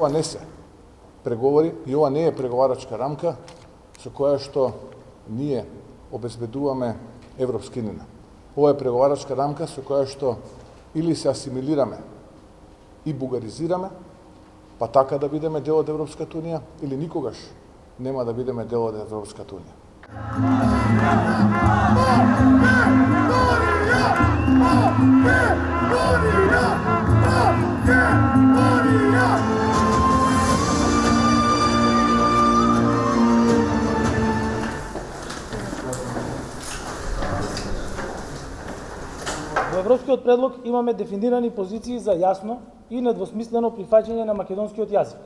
ова не се преговори и ова не е преговарачка рамка со која што ние обезбедуваме европска иднина. Ова е преговарачка рамка со која што или се асимилираме и бугаризираме, па така да бидеме дел од Европската унија, или никогаш нема да бидеме дел од Европската унија. Во европскиот предлог имаме дефинирани позиции за јасно и недвосмислено прифаќање на македонскиот јазик.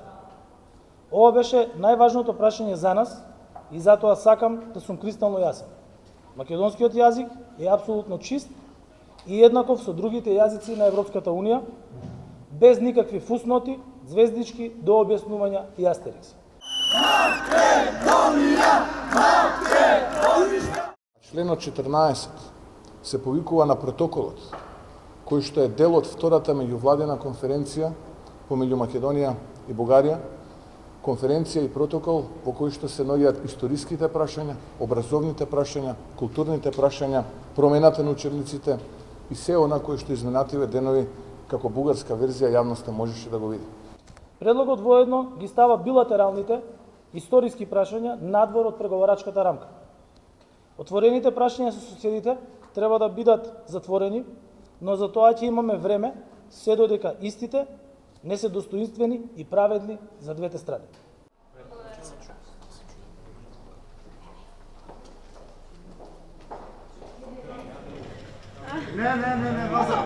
Ова беше најважното прашање за нас и затоа сакам да сум кристално јасен. Македонскиот јазик е апсолутно чист и еднаков со другите јазици на Европската унија, без никакви фусноти, звездички, дообјаснувања и астерикси. Членот 14 се повикува на протоколот, кој што е дел од втората меѓувладена конференција помеѓу Македонија и Бугарија, конференција и протокол во кој што се наоѓаат историските прашања, образовните прашања, културните прашања, промената на учебниците и се она кој што изминативе денови како бугарска верзија јавноста можеше да го види. Предлогот воедно ги става билатералните историски прашања надвор од преговарачката рамка. Отворените прашања со соседите треба да бидат затворени, но за тоа ќе имаме време се додека истите не се достоинствени и праведни за двете страни. Не, Лазар.